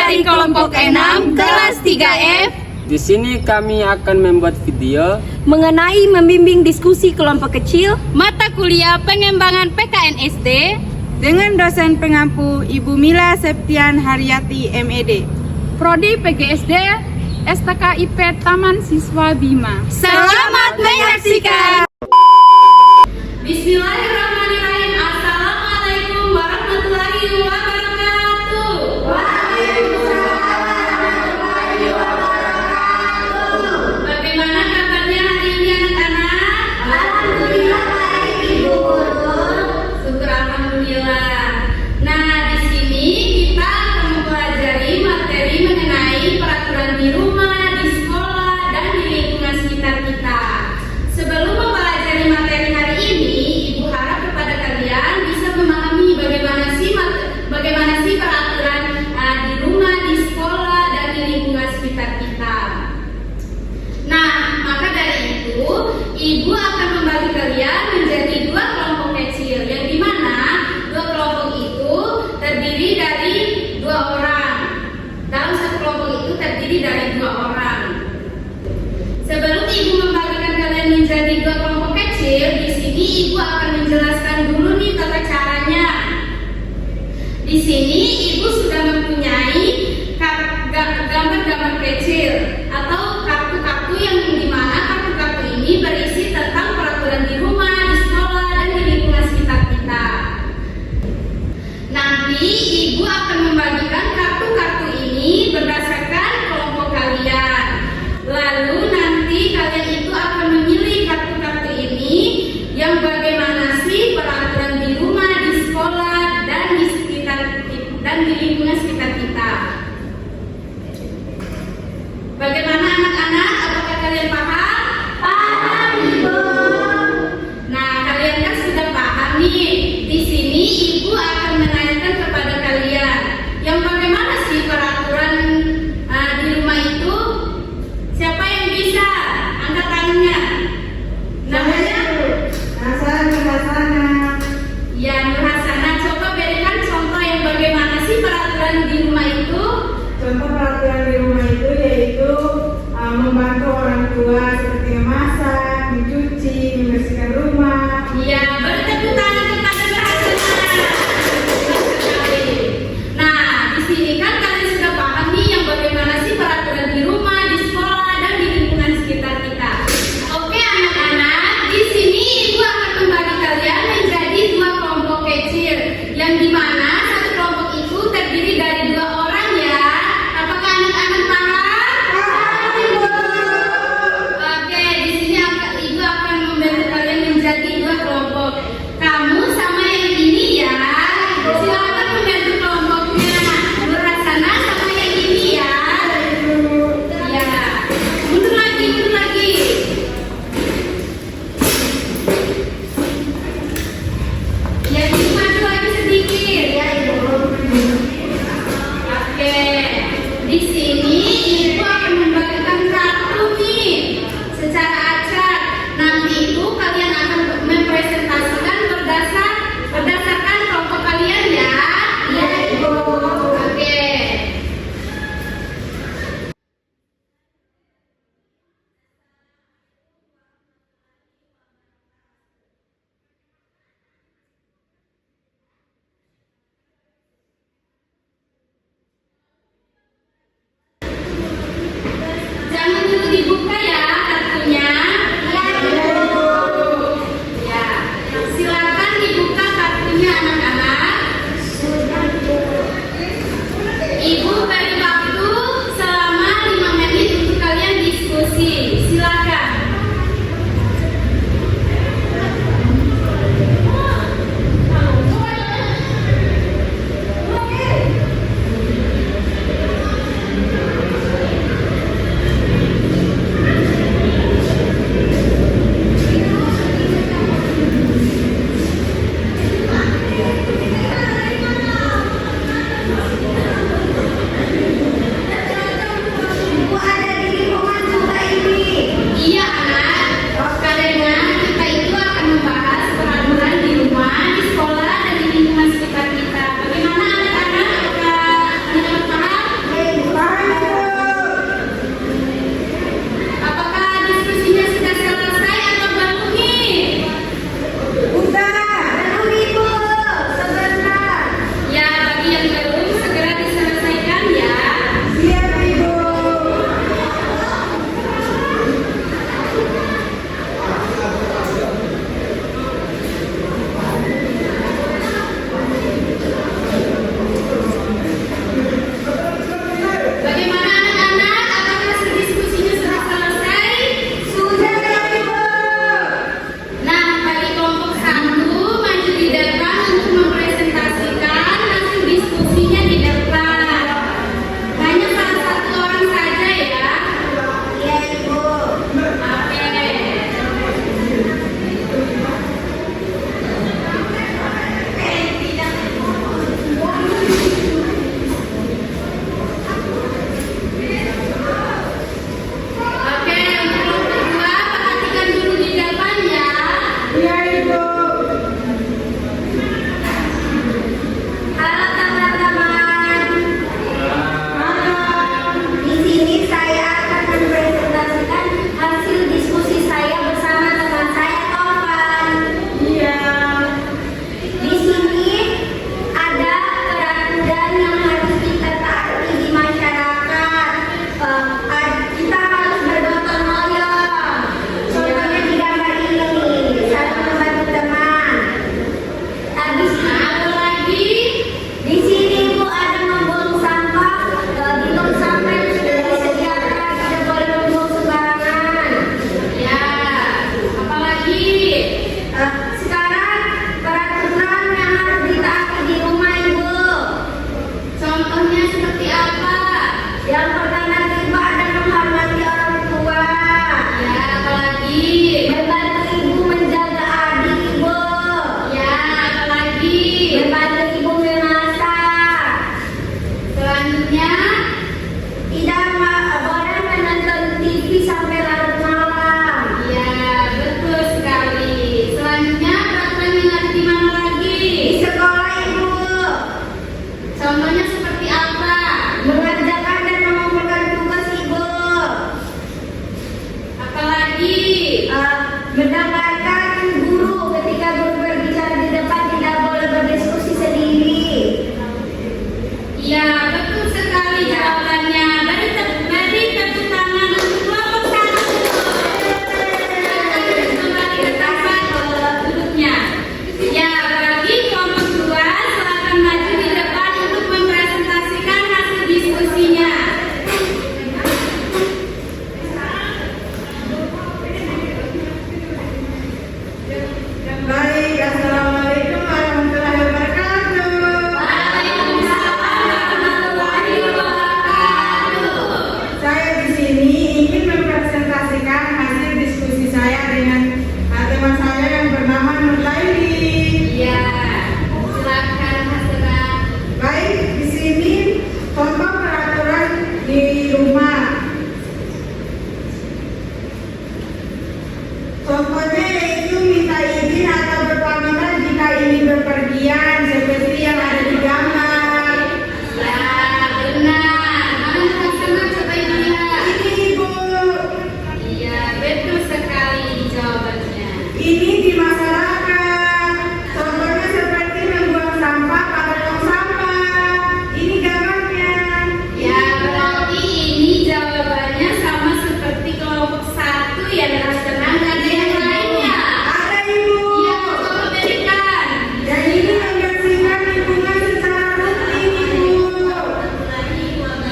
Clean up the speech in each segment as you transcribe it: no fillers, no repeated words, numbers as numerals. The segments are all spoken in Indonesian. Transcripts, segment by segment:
dari kelompok 6 kelas 3F. Di sini kami akan membuat video Mengenai membimbing diskusi kelompok kecil mata kuliah pengembangan PKNSD dengan dosen pengampu Ibu Mila Septian Haryati MED, Prodi PGSD STKIP Taman Siswa Bima. Selamat menyaksikan. Bismillahirrahmanirrahim. Assalamualaikum warahmatullahi wabarakatuh. Bagaimana kabarnya hari ini anak-anak? Alhamdulillah baik Ibu Guru. Syukur alhamdulillah. Nah, di sini kita akan mempelajari materi mengenai peraturan di rumah, di sekolah, dan di lingkungan sekitar kita. Sebelum mempelajari materi hari ini, Ibu harap kepada kalian bisa memahami bagaimana sih peraturan di rumah, di sekolah, dan di lingkungan sekitar kita. Nah, maka dari itu, Ibu akan membagi kalian menjadi dua kelompok kecil, yang dimana dua kelompok itu terdiri dari dua orang. Dalam satu kelompok itu terdiri dari dua orang. Sebelum Ibu membagikan kalian menjadi dua kelompok kecil, di sini Ibu akan menjelaskan dulu nih tata caranya. Di sini Ibu sudah mempunyai gambar-gambar kecil atau kartu-kartu yang dimana kartu-kartu ini berisi tentang peraturan di rumah, di sekolah, dan di lingkungan sekitar kita. Nanti Ibu akan membagikan kartu-kartu ini berdasarkan kelompok kalian. Lalu nanti kalian itu akan memilih kartu-kartu ini yang bagaimana sih peraturan di rumah, di sekolah, dan di lingkungan sekitar kita. Bagaimana anak-anak? Apakah kalian paham? Paham Ibu. Nah, kalian kan sudah paham nih. Di sini Ibu akan menanyakan kepada kalian, yang bagaimana sih peraturan di rumah itu? Siapa yang bisa? Angkat tangannya. Namanya? Hasana. Ya, Nur Hasanah. Coba berikan contoh yang bagaimana sih peraturan di rumah itu? Contoh peraturan di rumah itu yaitu membantu orang tua seperti memasak, mencuci, membersihkan rumah. Iya, beri tepuk tangan kepada Nur Hasanah. Bagus sekali. Nah, di sini kan kalian sudah paham nih yang bagaimana sih peraturan di rumah, di sekolah, dan di lingkungan sekitar kita. Oke anak-anak, di sini Ibu akan membagi kalian menjadi dua kelompok kecil, yang dimana satu kelompok itu terdiri dari dua orang ya. Apakah anak-anak paham? Oke, Contohnya seperti apa? Mengerjakan dan mengumpulkan tugas Ibu. Apalagi? Mendengarkan guru ketika guru berbicara di depan, tidak boleh berdiskusi sendiri. Ya, betul sekali jawabannya. Beri tepuk tangan untuk kelompok 1. Kembali ke tempat duduknya. Ya, bagi kelompok 2, silakan maju di depan untuk mempresentasikan hasil diskusinya. Baik, assalamualaikum warahmatullahi wabarakatuh. Saya di sini ingin mempresentasikan hasil diskusi saya dengan teman saya yang bernama Nur Laili. Ya, silakan Hasrat. Baik, di sini contoh peraturan di rumah. Contohnya yaitu minta izin atau berpamitan jika ingin berpergian seperti yang ada di gambar. Ya, benar. Mana Hasrat, coba Ibu lihat. Ini Ibu, Iya, betul sekali jawabannya. ini di masyarakat. Contohnya seperti membuang sampah pada tong sampah. Ini gambarnya. Ya, berarti ini jawabannya sama seperti kelompok 1 ya, dan senang dan yang lainnya. Ada Ibu. Iya, coba berikan. Dan ini membersihkan lingkungan secara rutin Ibu.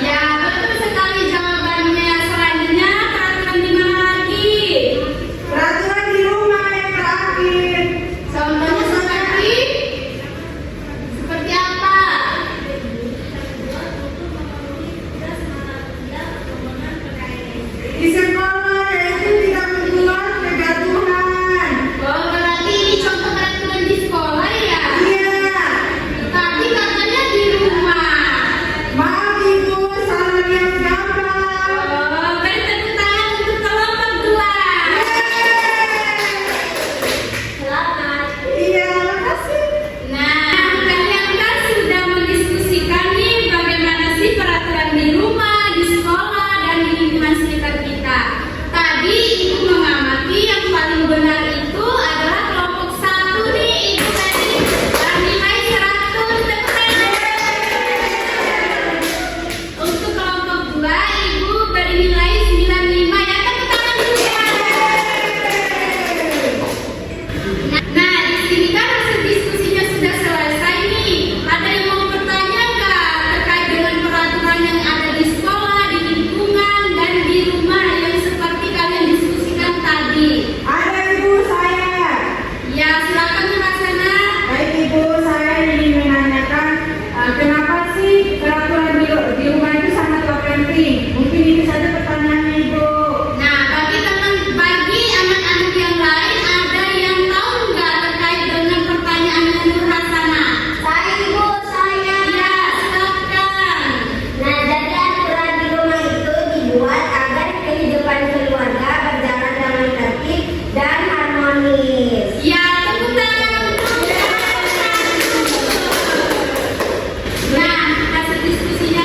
Ya, betul sekali jawabannya. Selanjutnya peraturan di mana lagi? Peraturan di rumah yang terakhir. Contohnya seperti apa? Di sekolah yaitu tidak membuat kegaduhan. Oh, berarti ini contoh peraturan di sekolah ya? Iya. Tapi katanya di rumah. Maaf Ibu, salah lihat gambar. Oh, beri tepuk tangan untuk kelompok 2. Selamat. Iya, makasih. Nah, kalian kan sudah mendiskusikan nih bagaimana sih peraturan di rumah, di sekolah, dan di lingkungan sekitar kita. Tadi Ibu mengamati yang paling benar itu adalah kelompok 1 nih. Ibu tadi bernilai 100. Tepuk tangan. Untuk kelompok 2, Ibu bernilai 95 ya. Tepuk tangan juga. Nah, di sini kan hasil diskusinya sudah selesai nih. Ada yang mau bertanya nggak terkait dengan peraturan yang ada di sekolah, di lingkungan, dan di rumah yang seperti kalian diskusikan tadi? Ada Ibu saya. Ya, silakan Rasana. Baik Ibu, saya ingin menanyakan kenapa sih peraturan di rumah itu sangat penting? Mungkin itu saja pertanyaannya Ibu. Nah, bagi anak-anak yang lain, ada yang tahu nggak terkait dengan pertanyaan Nur Rasana? Saya Ibu, saya. Ya, silakan. Nah, jadi aturan di rumah itu dibuat agar kehidupan keluarga berjalan dengan tertib dan harmonis. Ya, tepuk tangan untuk nah, hasil diskusinya